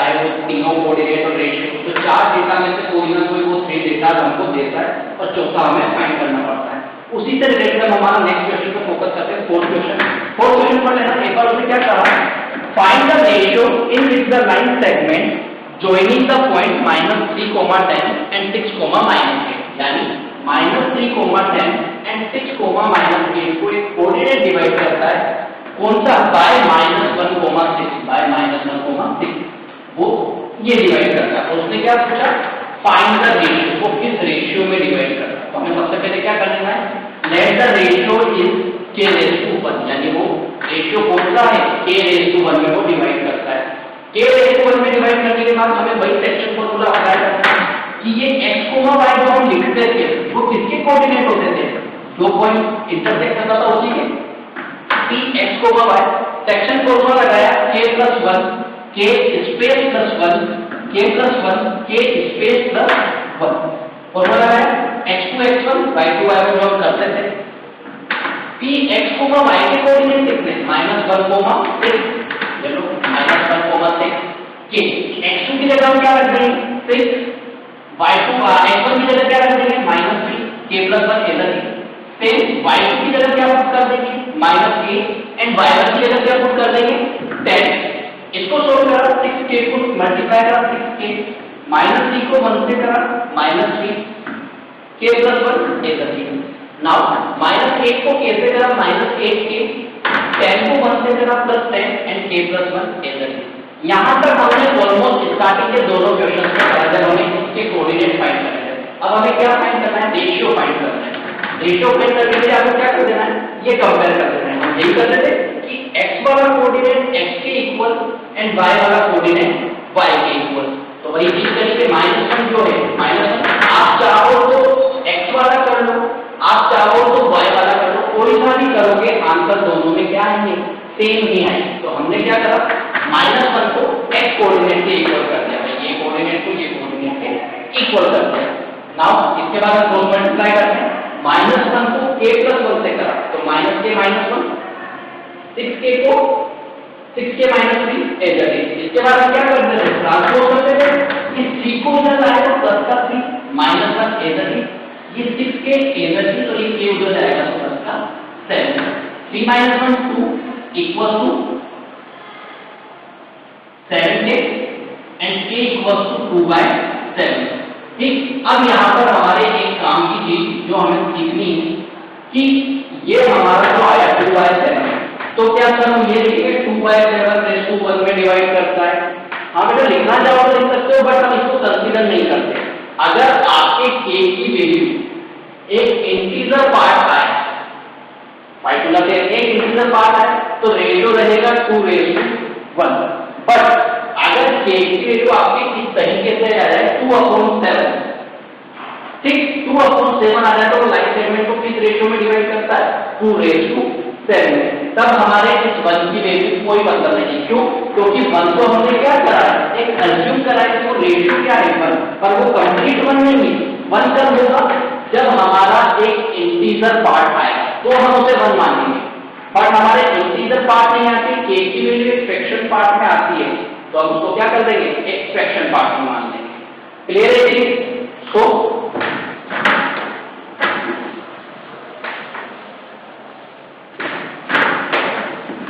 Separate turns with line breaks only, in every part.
चाहे वो तीनों कोऑर्डिनेट और रेशियो, तो 4 डेटा में से कोई ना कोई वो 3 डेटा हमको देता है और चौथा हमें फाइंड करना पड़ता है। उसी से रिलेटेड हम हमारा नेक्स्ट क्वेश्चन को फोकस करते हैं, फोर्थ क्वेश्चन पर लेना। एक बार उसने क्या कहा, find the ratio in which the line segment joining the point -3,10 and 6,-8, यानी -3,10 and 6,-8 को एक कोऑर्डिनेट डिवाइड करता है, कौन सा, बाय -1,6, बाय -1,6, वो ये डिवाइड करता है। उसने क्या पूछा, फाइंड द रेशियो, वो किस रेशियो में डिवाइड करता है। तो हमें सबसे पहले क्या करना है, let the ratio is k⁻1, यानी वो रेशियो कौन सा है, k⁻1 में वो डिवाइड करता है। k⁻1 में डिवाइड करने के बाद हमें वही सेक्शन फॉर्मूला अप्लाई करना है कि ये x, y जो हम लिखते थे वो किसके कोऑर्डिनेट होते थे, जो पॉइंट इंटरसेक्ट करता था उसी के, कि x, y सेक्शन फॉर्मूला लगाया k+1, k space +1, k+1, k space +1, formula लगाया x2 x1 y2 y1 जो हम करते थे, कि x, y के कोऑर्डिनेट कितने, -1,6, चलो -1,6 के x2 की जगह हम क्या रख देंगे 6, y2 x1 की जगह क्या रख देंगे -3, k+1 इधर ही, फिर y2 की जगह क्या पुट कर देंगे -k एंड y1 की जगह क्या पुट कर देंगे 10। इसको सोल्व करा, 6k को मल्टीप्लाई करा 6k, -3 को 1 से करा -3, k+1 इधर ही। नाउ -8 को k से करा -8k, 10 को 1 से करा +10 एंड k+1 इधर ही। यहाँ तक हमने ऑलमोस्ट स्टार्टिंग के दोनों क्वेश्चन को करा, जब हमें इसके कोऑर्डिनेट फाइंड करने हैं। अब हमें क्या फाइंड करना है, रेशियो फाइंड करना है। रेशियो फाइंड करने के लिए आपको क्या कर देना है, ये कंपेयर कर देना है। हम यही कर देते कि x वाला कोऑर्डिनेट x के इक्वल एंड y वाला कोऑर्डिनेट y के इक्वल। तो वही चीज करेंगे, -1 जो है -1, आप चाहो तो x वाला कर लो, आप चाहो तो y वाला कर लो, कोई सा भी करोगे आंसर दोनों में क्या आएंगे, सेम ही आएंगे। तो हमने क्या करा, -1 को x कोऑर्डिनेट के इक्वल कर दिया, ये कोऑर्डिनेट को ये कोऑर्डिनेट के इक्वल कर दिया। नाउ इसके बाद हम क्रॉस मल्टीप्लाई करते हैं, -1 को k+1 से करा तो -k-1, 6k को 6k -3 ऐसे ही। इसके बाद हम क्या करते हैं, ट्रांसपोज करते हैं, कि 3 को इधर लाए तो प्लस का 3 -1 इधर ही, ये 6k इधर ही, तो ये k उधर जाएगा तो प्लस का 7, 3 - 1 2 equal to 7k and k equal to 2/7। ठीक, अब यहाँ पर हमारे एक काम की चीज जो हमें सीखनी है कि ये हमारा जो आया 2/7, तो क्या सर हम ये लिखेंगे 2/7 में डिवाइड करता है। हाँ बेटा, लिखना चाहो तो लिख सकते हो, बट हम इसको कंसीडर नहीं करते। अगर आपके k की वैल्यू एक इंटीजर पार्ट आए, फार्मूला से एक इंटीजर पार्ट है तो रेशियो रहेगा 2:1, बट अगर k की वैल्यू आपकी इस तरीके से आ जाए 2/7, ठीक, 2/7 आ जाए तो लाइन सेगमेंट को किस रेशियो में डिवाइड करता है, 2:7। तब हमारे इस 1 की वैल्यू कोई मतलब नहीं, क्यों, क्योंकि 1 को हमने क्या करा है, एक अज्यूम करा है कि वो रेशियो क्या है 1, पर वो कंप्लीट 1 नहीं है। 1 कब होगा, जब हमारा एक इंटीजर पार्ट आएगा तो हम उसे 1 मानेंगे, बट हमारे इंटीजर पार्ट नहीं आती, k की वैल्यू एक फ्रैक्शन पार्ट में आती है, तो हम उसको क्या कर देंगे, एक फ्रैक्शन पार्ट में मान देंगे। क्लियर है जी? सो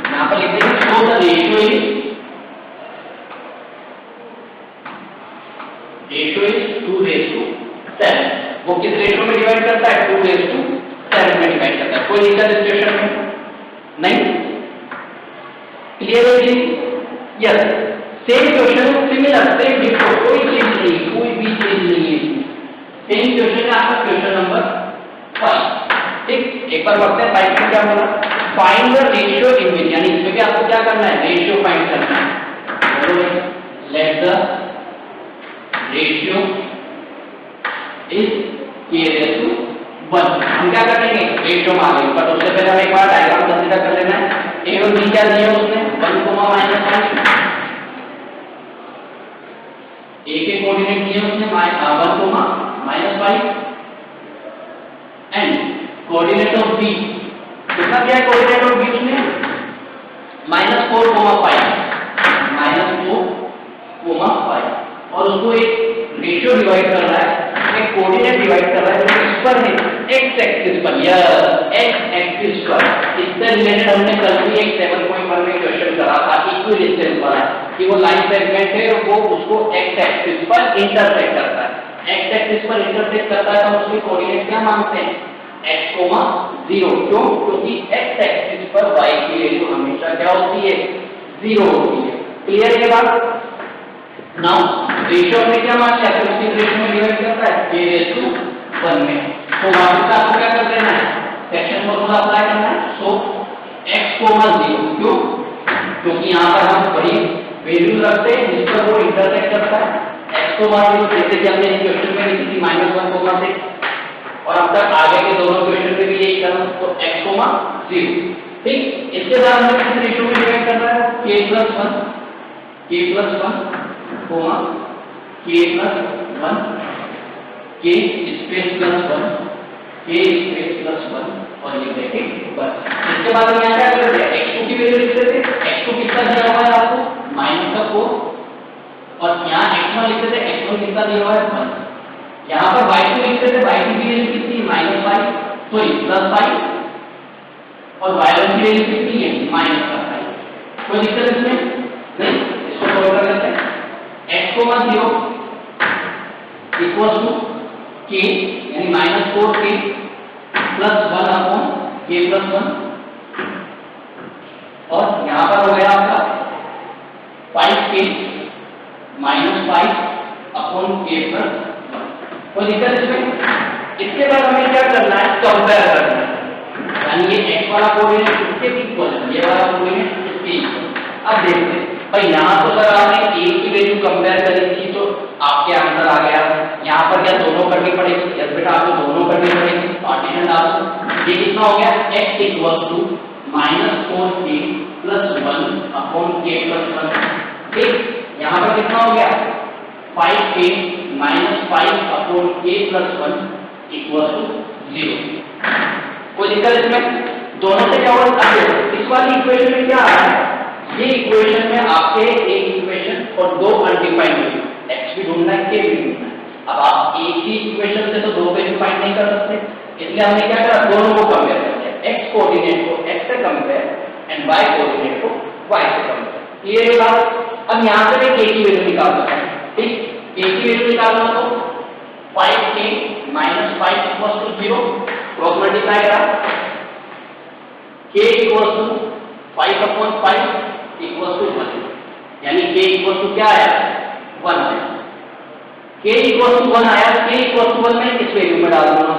यहां पर लिख देंगे सो द रेशियो इज 2:7। वो किस रेशियो में डिवाइड करता है, 2:7 में डिवाइड करता है। कोई दिक्कत सिचुएशन में नहीं? क्लियर है जी? Yes, same question similar, same डिफो, कोई चीज नहीं, कोई भी चीज नहीं है। सेम क्वेश्चन है आपका क्वेश्चन नंबर 5। ठीक, एक बार पढ़ते हैं, साइड में क्या बोला, फाइंड द रेशियो इन विच, यानी इसमें भी आपको क्या करना है, रेशियो फाइंड करना है। Let the ratio is k⁻1। हम क्या करेंगे, रेशियो मानेंगे, पर उससे पहले हम एक बार डायग्राम कंसीडर कर लेना है। a और b क्या दिया उसने, 1, -1, a के कोऑर्डिनेट दिए उसने 1, -5 एंड कोऑर्डिनेट ऑफ b कितना दिया है, कोऑर्डिनेट ऑफ b उसने -4, -5, -4, परंतु एक रेशियो डिवाइड कर रहा है, एक कोऑर्डिनेट डिवाइड कर रहा है जो इस पर है, एक्स एक्सिस पर, या एक्स एक्सिस पर। इससे रिलेटेड हमने कल भी एक 7.1 में क्वेश्चन करा था इक्विडिस्टेंस वाला, कि वो लाइन सेगमेंट है और वो उसको एक्स एक्सिस पर इंटरसेक्ट करता है। एक्स एक्सिस पर इंटरसेक्ट करता है तो उसके कोऑर्डिनेट क्या मांगते हैं, x, 0। क्यों? क्योंकि x एक्सिस पर y की वैल्यू हमेशा क्या होती है, 0 होती है। क्लियर ये बात? नाउ रेशियो में क्या मान लिया, फिर उसी रेशियो में डिवाइड करता है k/1 में। तो वापस आपको क्या कर देना है, सेक्शन फॉर्मूला अप्लाई करना है। सो x, 0। क्यों? क्योंकि यहाँ पर हम बड़ी वैल्यू रखते हैं जिस पर वो इंटरसेक्ट करता है। x, 0 जैसे कि हमने इस क्वेश्चन में लिखी थी -1, 6, और अब तक आगे के दोनों क्वेश्चन में भी यही करना। तो x, 0। ठीक, इसके बाद हमें किस रेशियो में डिवाइड करना है, k+1, k+1, k+1, k space +1, k space +1 और ये ब्रैकेट बस। इसके बाद हम यहाँ क्या कर रहे हैं, x2 की वैल्यू लिख देते हैं। x2 कितना दिया हुआ है आपको, -4, और यहाँ x1 लिख देते हैं। x1 कितना दिया हुआ है, 1। यहाँ पर y2 लिख देते हैं। y2 की वैल्यू कितनी, -5, सॉरी +5, और y1 की वैल्यू कितनी है, -5। कोई दिक्कत इसमें नहीं, इसको सॉल्व कर लेते हैं। x, 0 इक्वल्स टू k यानी -4k +1 अपॉन k+1, और यहाँ पर हो गया आपका 5k -5 अपॉन k+1। कोई दिक्कत इसमें? इसके बाद हमें क्या करना है, कंपेयर करना है, यानी ये x वाला कोऑर्डिनेट इसके इक्वल है, ये वाला कोऑर्डिनेट इसके इक्वल। अब देखते हैं भाई, यहाँ तो अगर आपने a की वैल्यू कंपेयर करी थी तो आपके आंसर आ गया। यहाँ पर क्या दोनों करनी पड़ेगी, यस बेटा आपको दोनों करनी पड़ेगी, पार्टीशन डाल दो। ये कितना हो गया, x = -4k +1 अपॉन k+1। ठीक, यहाँ पर कितना हो गया, 5k -5 अपॉन k+1 = 0। कोई दिक्कत इसमें? दोनों से क्या होगा, इस वाली इक्वेशन में क्या आ रहा है, ये इक्वेशन में आपके एक इक्वेशन और दो अनडिफाइंड वैल्यू, x भी ढूंढना है, k भी ढूंढना है। अब आप एक ही इक्वेशन से तो दो वैल्यू फाइंड नहीं कर सकते, इसलिए हमने क्या करा, दोनों को कंपेयर करते हैं, x कोऑर्डिनेट को x से कंपेयर एंड y कोऑर्डिनेट को y से कंपेयर। क्लियर है बात? अब यहाँ से मैं k की वैल्यू निकाल सकता हूँ। ठीक, k की वैल्यू निकालना तो 5k -5 = 0, क्रॉस मल्टीप्लाई करा, k = 5/5 = 1, यानी k = क्या आया, 1 है। k = 1 आया, k = 1 में किस वैल्यू में डाल दूंगा,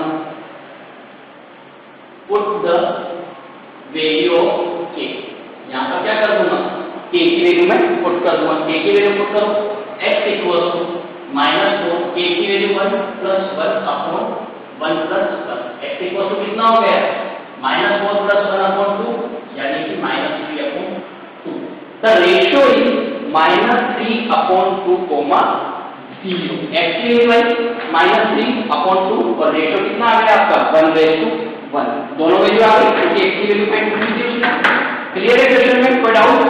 put the value of k। यहाँ पर क्या कर दूंगा, k की वैल्यू में पुट कर दूंगा। k की वैल्यू पुट करो, x = -4, k की वैल्यू 1 +1 अपॉन 1 +1, x = कितना हो गया, -4 +1 अपॉन 2, यानी कि -3/2। The ratio is -3/2, 0। x की वैल्यू -3/2 और रेशियो कितना आ गया आपका, 1:1। दोनों वैल्यू आ गई, क्योंकि x की वैल्यू फाइंड करनी थी उसने। क्लियर है क्वेश्चन में, कोई डाउट?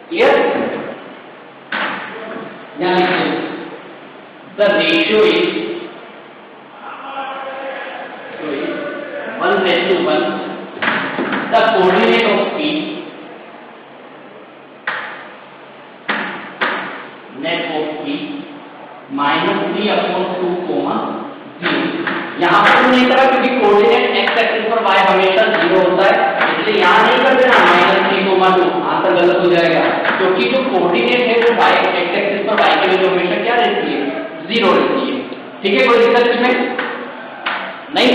क्लियर? यहाँ लिखिए, the ratio is 1:1, the coordinate of p net of p -3/2, 0। यहाँ पर तो नहीं करा क्योंकि कोऑर्डिनेट x एक्सिस पर y हमेशा 0 होता है, इसलिए यहाँ नहीं कर देना -3,2, आंसर गलत हो जाएगा, क्योंकि जो कोऑर्डिनेट है वो y x एक्सिस पर y की वैल्यू हमेशा क्या रहती है, 0 रहती है। ठीक है, कोई दिक्कत इसमें नहीं?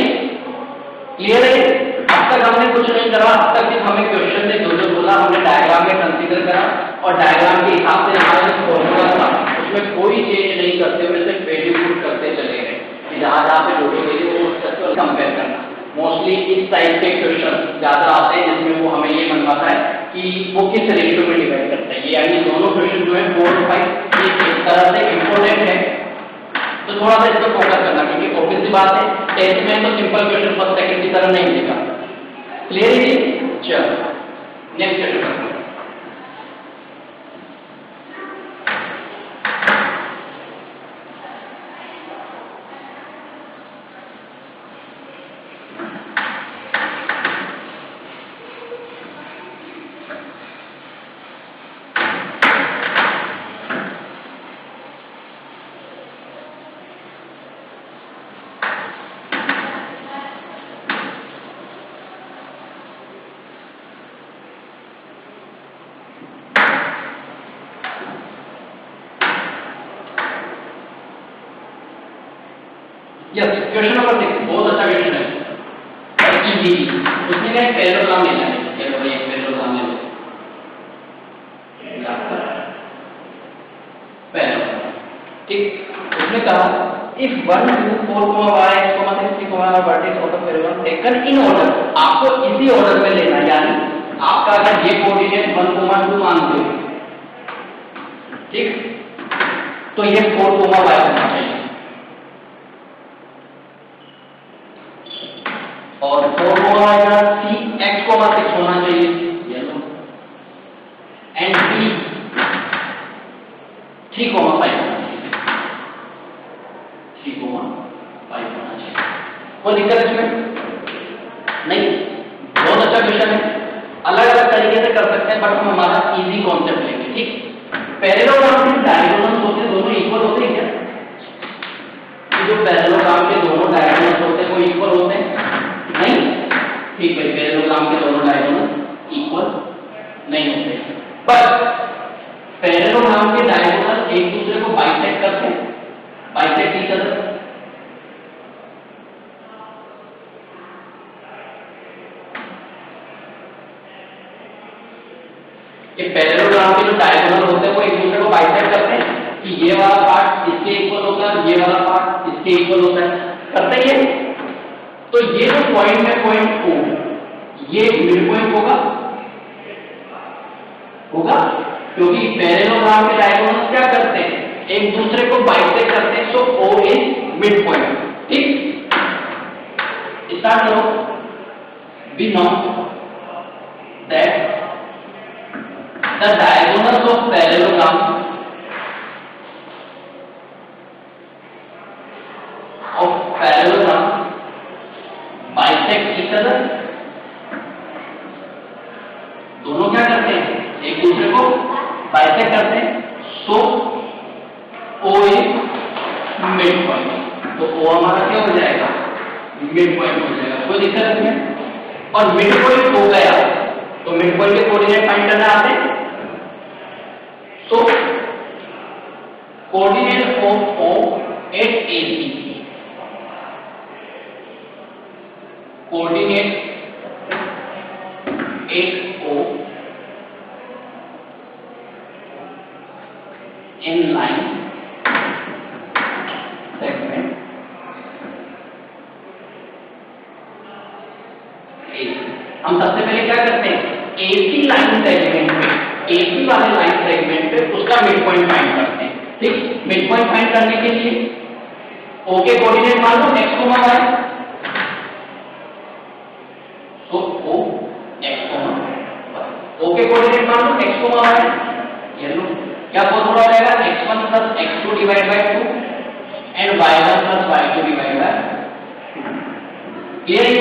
क्लियर है? अब तक हमने कुछ नहीं करा, अब तक सिर्फ हमें क्वेश्चन ने जो बोला हमने डायग्राम में कंसीडर करा, और डायग्राम के हिसाब से हमारा जो फॉर्मूला था उसमें कोई चेंज नहीं करते हुए सिर्फ वैल्यू पुट करते चले गए, जहाँ पे जोड़ी वैल्यू वो उससे कंपेयर करना। मोस्टली इस टाइप के क्वेश्चन ज्यादा आते हैं जिसमें वो हमें ये मनवाता है कि वो किस रेशियो में डिवाइड करता है। ये यानी दोनों क्वेश्चन जो है 4 और 5 ये इस तरह से इम्पोर्टेंट है, तो थोड़ा सा इस पर फोकस करना, क्योंकि ऑब्वियस सी बात है टेस्ट में तो सिंपल क्वेश्चन फर्स्ट सेकंड की तरह नहीं देगा। क्लियर है? चलो नेक्स्ट क्वेश्चन करते हैं। यस, क्वेश्चन नंबर 6 बहुत अच्छा क्वेश्चन है और इजी। उसने क्या पैरेललोग्राम लेना है, चलो भाई एक पैरेललोग्राम ले लो। पैरेललोग्राम, ठीक। उसने कहा if 1 2 4 y x 6 y vertex of the parallel taken in order, आपको इसी ऑर्डर में लेना, यानी आपका अगर ये कोऑर्डिनेट 1 2 मानते हो, ठीक, तो ये 4 y होना चाहिए और 4 का c x 6 होना चाहिए, ये लो, एंड b 3 5 होना चाहिए, 3 5 होना चाहिए। कोई दिक्कत इसमें नहीं, बहुत अच्छा क्वेश्चन है, अलग अलग तरीके से कर सकते हैं बट हम हमारा इजी कॉन्सेप्ट लेंगे, ठीक। पैरेललोग्राम के डायगोनल्स होते हैं दोनों इक्वल होते हैं क्या? जो पैरेललोग्राम के दोनों डायगोनल्स होते हैं वो इक्वल होते हैं? नहीं, ठीक है, पैरेललोग्राम के दोनों डायगोनल इक्वल नहीं होते, पर पैरेललोग्राम के डायगोनल एक दूसरे को बाइसेक्ट करते हैं, बाइसेक्ट ईच अदर। ये पैरेललोग्राम के जो डायगोनल होते हैं वो एक दूसरे को बाइसेक्ट करते हैं कि ये वाला पार्ट इसके इक्वल होता है, ये वाला पार्ट इसके इक्वल होता है, करते ही है। तो ये जो पॉइंट है, पॉइंट O, ये मिड पॉइंट होगा, क्योंकि पैरेललोग्राम के डायगोनल्स क्या करते हैं, एक दूसरे को बाइसेक्ट करते हैं, so O is mid point, ठीक। स्टार्ट करो। We know that the diagonals of parallelogram bisect each other, दोनों क्या करते हैं, एक दूसरे को बाइसेक्ट करते हैं, so O is mid point. तो O हमारा क्या हो जाएगा, मिड पॉइंट हो जाएगा, कोई दिक्कत नहीं है। और मिड पॉइंट हो गया तो मिड पॉइंट के कोऑर्डिनेट फाइंड करना आते हैं, so coordinate of O at AC, coordinate at O in line segment A। हम सबसे पहले क्या करते हैं, AC लाइन सेगमेंट पे, AC वाले लाइन सेगमेंट पे उसका मिड पॉइंट फाइंड करते हैं, ठीक। मिड पॉइंट फाइंड करने के लिए O के कोऑर्डिनेट मान लो x y, तो O x O के कोऑर्डिनेट मान लो x y, ये लो, क्या बहुत बड़ा रहेगा, x1 + x2 divide by 2 and y1 + y2 divide by 2। Clear है?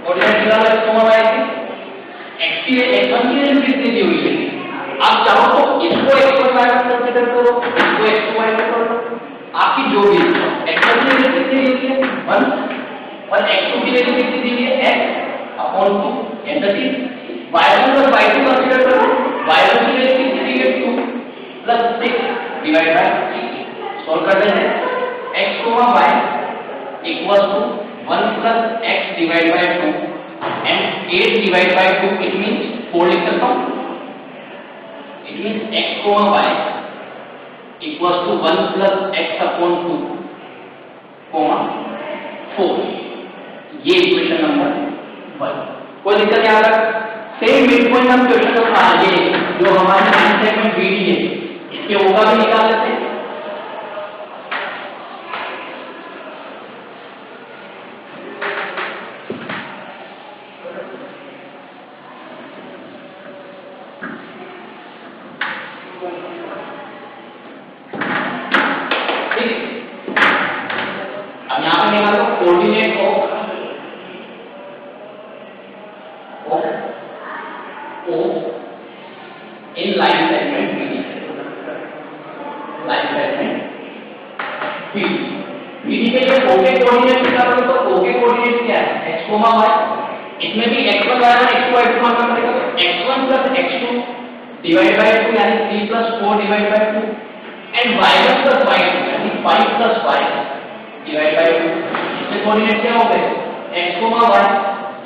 कोऑर्डिनेट निकालो x y के, x की x1 की वैल्यू कितनी दी हुई है, आप चाहो तो इसको x1 y1 कंसीडर करो, इसको x2 y2 करो, आपकी जो भी x1 की वैल्यू कितनी दी हुई है 1 और x2 की वैल्यू कितनी दी हुई है x/2, ऐसा चीज y1 + y2 कंसीडर करो, y1 की वैल्यू कितनी दी है 2 + 6 डिवाइड बाय 3, सॉल्व कर देते हैं। x, y = 1 + x divide by 2 and 8 divide by 2, it means 4 लिख सकता हूं, it means x, y = 1 + x/2, 4। ये इक्वेशन नंबर 1। कोई दिक्कत यहाँ तक? सेम मिड पॉइंट हम क्वेश्चन नंबर आगे जो हमारे लाइन सेगमेंट BD है, इसके होगा भी निकाल लेते हैं। O in line segment BD, line segment BD के लिए O के कोऑर्डिनेट निकालो तो O के कोऑर्डिनेट क्या है x, y, इसमें भी x1 y1 x2 y2 मानना पड़ेगा, x1 plus x2 divide by 2 यानी 3 plus 4 divide by 2 and y1 plus y2 यानी 5 plus 5 डिवाइड बाय 2, इसमें कोऑर्डिनेट क्या हो गए x, y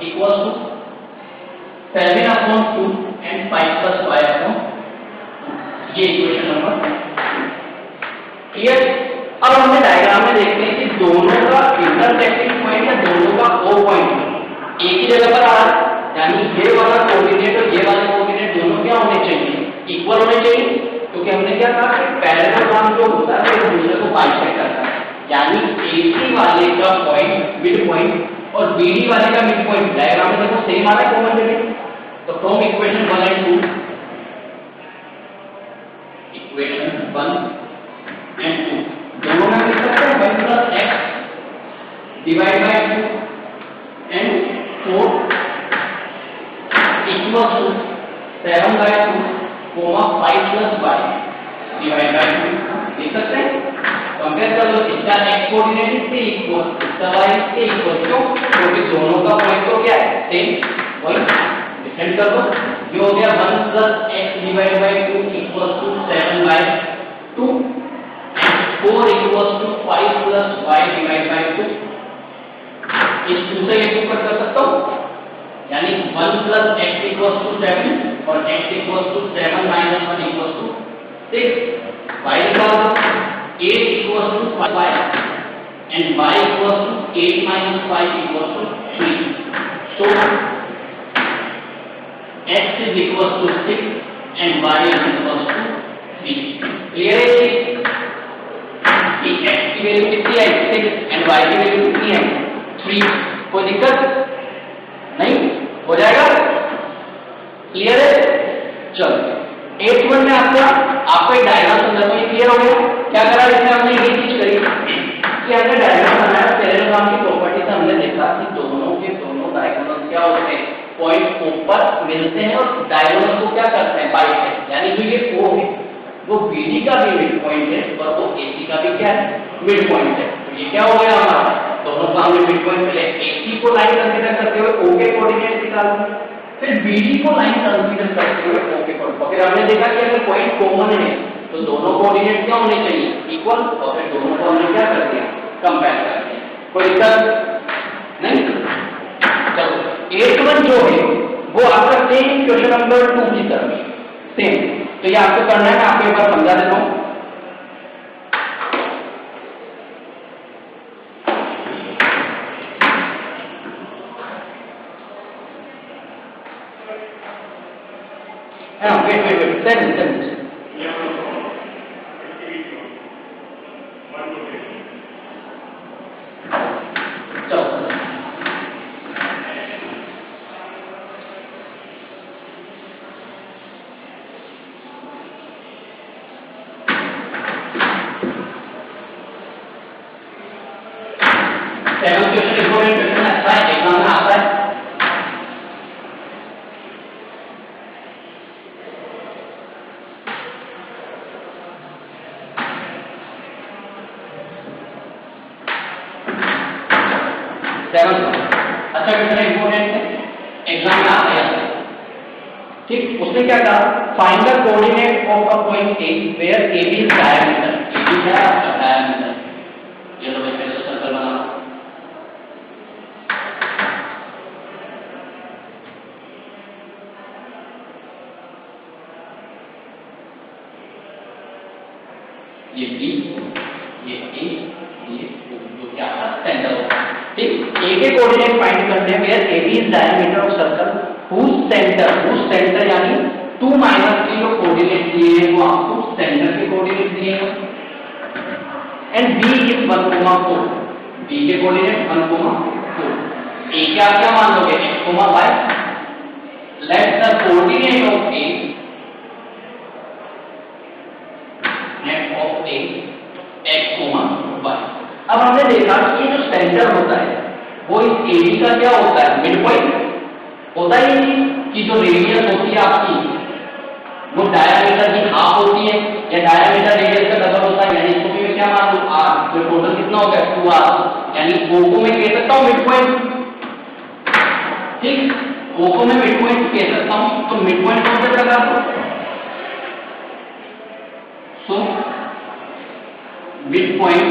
equals to 7/2 and 5 plus 5/2, ये इक्वेशन नंबर क्लियर। अब हमने डायग्राम में देखते हैं कि दोनों का इंटरसेक्टिंग पॉइंट या दोनों का ओ पॉइंट एक ही जगह पर आ रहा है, यानी ये वाला कोऑर्डिनेट और ये वाला कोऑर्डिनेट दोनों क्या होने चाहिए, इक्वल होने चाहिए, क्योंकि हमने क्या कहा कि पैरेललोग्राम जो होता है वो दूसरे को बाइसेक्ट करता है, यानी AC वाले का पॉइंट मिड पॉइंट और BD वाले का मिड पॉइंट डायग्राम में देखो सेम आ रहा है कॉमन जगह। तो from equation 1 and 2, equation 1 and 2 दोनों में लिख सकते हैं 1 plus x divide by 2 and 4 equals to 7/2, 5 plus y divide by 2 लिख सकते हैं। कंपेयर कर लो, इसका x कोऑर्डिनेट इससे इक्वल, इसका y इससे इक्वल, क्यों, क्योंकि दोनों का पॉइंट तो क्या है सेम, वही डिफरेंट कर दो, ये हो गया 1 plus x divide by 2 equals to 7/2 and 4 equals to 5 plus y divide by 2, इस 2 से ये ऊपर कर सकता हूँ, यानी 1 plus x equals to 7 और x equals to 7 minus 1 equals to 6, y निकाल दो, 8 equals to 5 and y equals to 8 minus 5 equals to 3. So x is equals to 6 and y is equals to 3. Clear है कि x की value कितनी है 6 and y की value कितनी है 3, कोई दिक्कत नहीं, हो जाएगा। क्लियर है। चलो 8-1 में आपका डायग्राम समझ में क्लियर हो गया। क्या करा इसमें हमने ये चीज करी कि हमने डायग्राम बनाया, पैरेललोग्राम की प्रॉपर्टी से हमने देखा कि दोनों के दोनों डायगोनल क्या होते हैं, पॉइंट ऊपर मिलते हैं और डायगोनल को क्या करते हैं बाइसेक्ट, यानी जो ये O है वो BD का भी मिड पॉइंट है और वो AC का भी क्या है मिड पॉइंट है। तो ये क्या हो गया हमारा, दोनों का हमें मिड पॉइंट मिले। AC को लाइन कंसीडर करते हुए O के कोऑर्डिनेट निकालते, फिर BD को लाइन कंसीडर करते हुए O के कोऑर्डिनेट, फिर हमने देखा कि अगर पॉइंट कॉमन है तो दोनों कोऑर्डिनेट क्या होने चाहिए इक्वल, और फिर दोनों को हमने क्या कर दिया कंपेयर कर दिया, कोई दिक्कत नहीं। चलो 8-1 जो है वो आपका सेम क्वेश्चन नंबर 2 की तरह सेम, तो ये आपको करना है, मैं आपको एक बार समझा देता हूँ। वेट अच्छा क्वेश्चन इंपोर्टेंट है, एग्जाम में आता है ठीक। उसने क्या कहा, find the coordinate of a point A where AB is diameter, AB क्या है आपका डायमीटर, ये लो मैं पहले सर्कल बना, ये B ये A ये जो क्या था सेंटर होगा ठीक। A के कोऑर्डिनेट फाइंड करते हैं where AB is diameter of circle whose centre यानी 2 - 3 जो कोऑर्डिनेट दिए हैं वो आपको सेंटर के कोऑर्डिनेट दिए हैं, एंड B इज 1,4, B के कोऑर्डिनेट 1,4। A क्या क्या मान लोगे x, y, let the coordinate of A x, y। अब हमने देखा कि ये जो सेंटर होता है वो इस AB का क्या होता है मिड पॉइंट होता ही नहीं, कि जो रेडियस होती है आपकी वो डायमीटर की हाफ होती है या डायमीटर रेडियस का डबल होता है, यानी इसको भी मैं क्या मान लूं r, तो टोटल कितना हो गया 2r, यानी o को मैं कह सकता हूं मिड पॉइंट। ठीक, o को मैं मिड पॉइंट कह सकता हूं, तो मिड पॉइंट कॉन्सेप्ट लगा दो। So midpoint,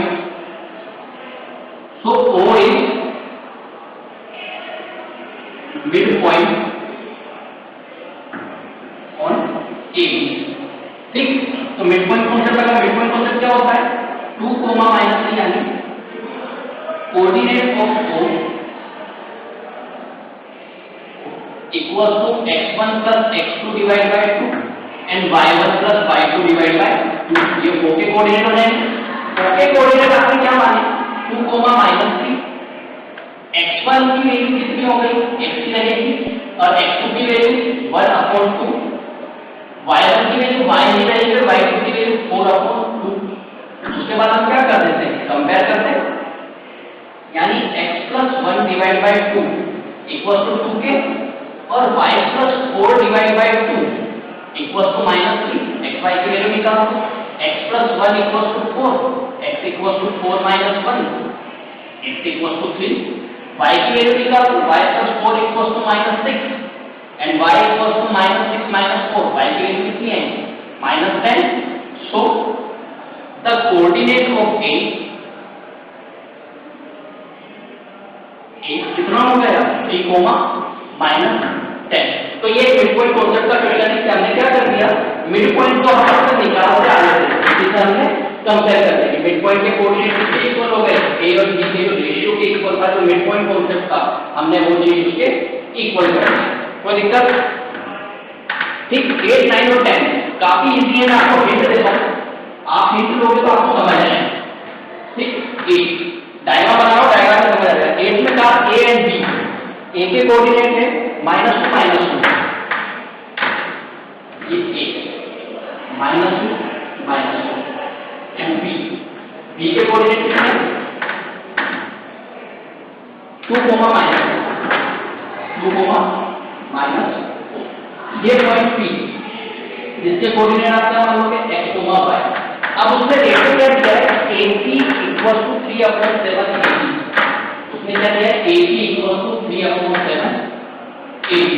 so o is mid point on A. ठीक, तो मिड पॉइंट कॉन्सेप्ट लगा। मिड पॉइंट कॉन्सेप्ट क्या होता है 2, -3, यानी coordinate of O equal to x1 + x2 divide by 2 and y1 + y2 divide by 2। ये O के coordinate हो जाएंगे। O के कोऑर्डिनेट आपने क्या माने 2, -3, x1 की वैल्यू कितनी हो गई x की रहेगी और x2 की वैल्यू 1/2, y1 की वैल्यू y ही रहेगी और y2 की वैल्यू 4/2। उसके बाद हम क्या कर देते हैं, कंपेयर करते हैं, यानी x + 1 divide by 2 equal to 2 के और y + 4 divide by 2 equal to -3। x y की वैल्यू निकालो, x + 1 equal to 4, x equal to 4 - 1, x equal to 3। y की वैल्यू निकालो, y + 4 equal to -6 and y equals to -6 - 4, y की value कितनी है -10। So the coordinate of A कितना हो गया 3, -10। तो ये मिड पॉइंट कॉन्सेप्ट का क्वेश्चन है कि हमने क्या कर दिया, मिड पॉइंट को हम निकाल के आगे थे, इसे हमने कंपेयर कर दिया। मिड पॉइंट के कोऑर्डिनेट किसके इक्वल हो गए A और B के जो रेशियो के इक्वल था, जो मिड पॉइंट कॉन्सेप्ट था, हमने वो चीज उसके इक्वल कर दी। कोई दिक्कत? ठीक, 8, 9 और 10 काफी इजी है। मैं आपको हिंट देता हूं, आप हिंट लोगे तो आपको समझ आएगा। ठीक, 8 डायग्राम बनाओ, डायग्राम में समझ आ जाएगा। 8 में कहा A एंड B, A के कोऑर्डिनेट है -2 -2, ये A -2 -2 एंड B के कोऑर्डिनेट कितने हैं 2, -2 ये पॉइंट P जिसके कोऑर्डिनेट आप क्या मानोगे x, y। अब उसने रेशियो क्या दिया है AC = 3/7 AB। उसने क्या दिया है AC = 3/7 AB।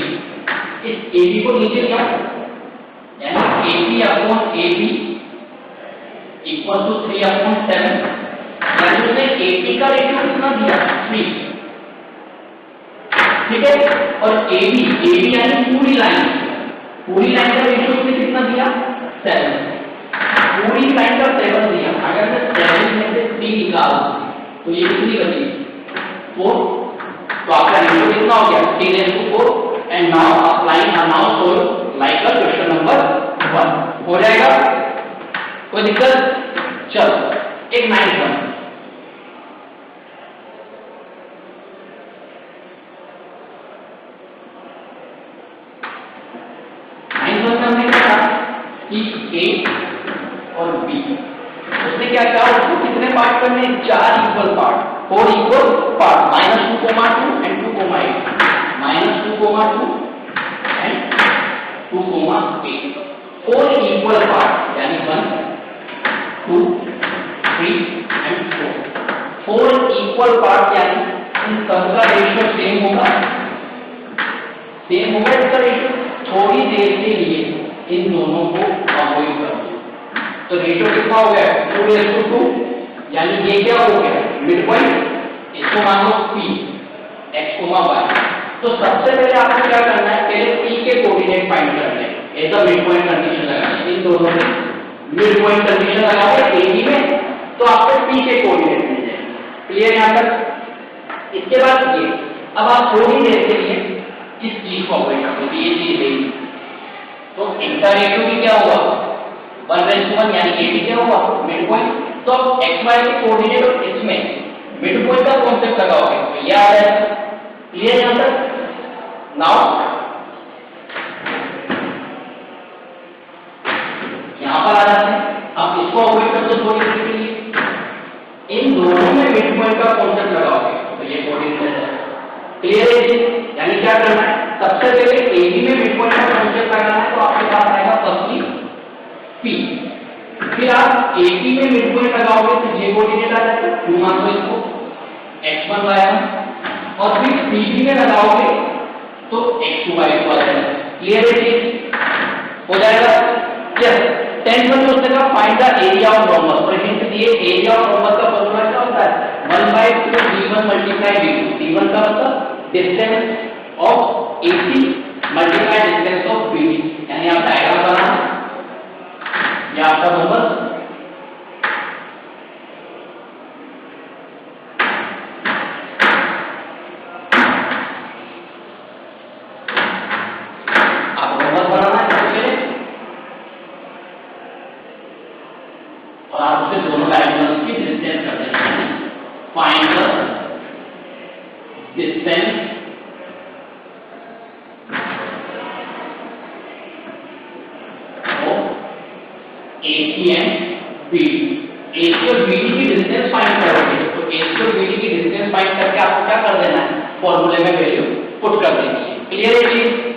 इस AB को नीचे लिया, यानी AC/AB = 3/7, यानी उसने AC का रेशियो कितना दिया 3। ठीक है, और AB यानी पूरी लाइन का रेशियो उसने कितना दिया 7, पूरी लाइन का 7 दिया। अगर मैं 7 में से 3 निकाल तो ये कितनी बची 4, तो आपका रेशियो कितना हो गया 3:4। And now applying now solve like a question number 1 हो जाएगा। कोई दिक्कत? चलो एक 9th वन, हमने कहा कि A और B, उसने क्या कहा उसको कितने पार्ट करने 4 equal part, 4 equal part, -2, 2 and 2, 8, -2, 2 and 2, 8, 4 equal part, यानी 1, 2, 3 एंड 4 इक्वल पार्ट, यानी इन सबका रेशियो सेम होगा। इसका रेशियो थोड़ी देर के लिए इन दोनों को अवॉइड कर दो, तो रेशियो कितना हो गया 2:2, यानी ये क्या हो गया मिड पॉइंट, इसको मान लो P x, y। तो सबसे पहले आपको क्या करना है, पहले P के कोऑर्डिनेट फाइंड करने हैं। ऐसा मिड पॉइंट कंडीशन लगाना है, इन दोनों में मिड पॉइंट कंडीशन लगा के AB में, तो आपको P के कोऑर्डिनेट मिल जाएंगे। क्लियर यहां तक? इसके बाद ये अब आप थोड़ी देर के लिए इस चीज को अवॉइड कर दो, ये चीज लेंगे तो इनका रेशियो भी क्या होगा 1:1, यानी ये भी क्या होगा मिड पॉइंट। तो अब x y के कोऑर्डिनेट और इसमें मिड पॉइंट का कॉन्सेप्ट लगाओगे तो ये आ जाएगा। क्लियर यहां तक? नाउ यहां पर आ जाते हैं, अब इसको अवॉइड कर दो थोड़ी देर के लिए, इन दोनों में मिड पॉइंट का कॉन्सेप्ट लगाओगे तो ये कोऑर्डिनेट है। क्लियर है? यानी क्या करना है, सबसे पहले AB में मिड पॉइंट का कॉन्सेप्ट लगाना है, तो आपके पास आएगा फर्स्टली P, फिर आप AB में मिड पॉइंट लगाओगे तो J कोऑर्डिनेट आ जाएगा, Q मान लो इसको x1 y1, और फिर CB में लगाओगे तो x2 y2 आ जाएगा। क्लियर है चीज? हो जाएगा? यस। 10 में उसने कहा find the area of rhombus, और हिंट दिए एरिया ऑफ रोम्बस का फॉर्मूला क्या होता है? 1/2 d1 मल्टीप्लाई d2। d1 का मतलब distance of AC multiply distance of BD, यानी आप डायग्राम बनाना, ये आपका रोम्बस, आप रोम्बस बनाना है सबसे पहले, और आप उसे दोनों डायगोनल्स की डिस्टेंस कर देना है। Find the distance of AC and BD। AC और BD की डिस्टेंस फाइंड करोगे, तो AC और BD की डिस्टेंस फाइंड करके आपको क्या कर देना है? फॉर्मूले में वैल्यू पुट कर देनी है। क्लियर है चीज?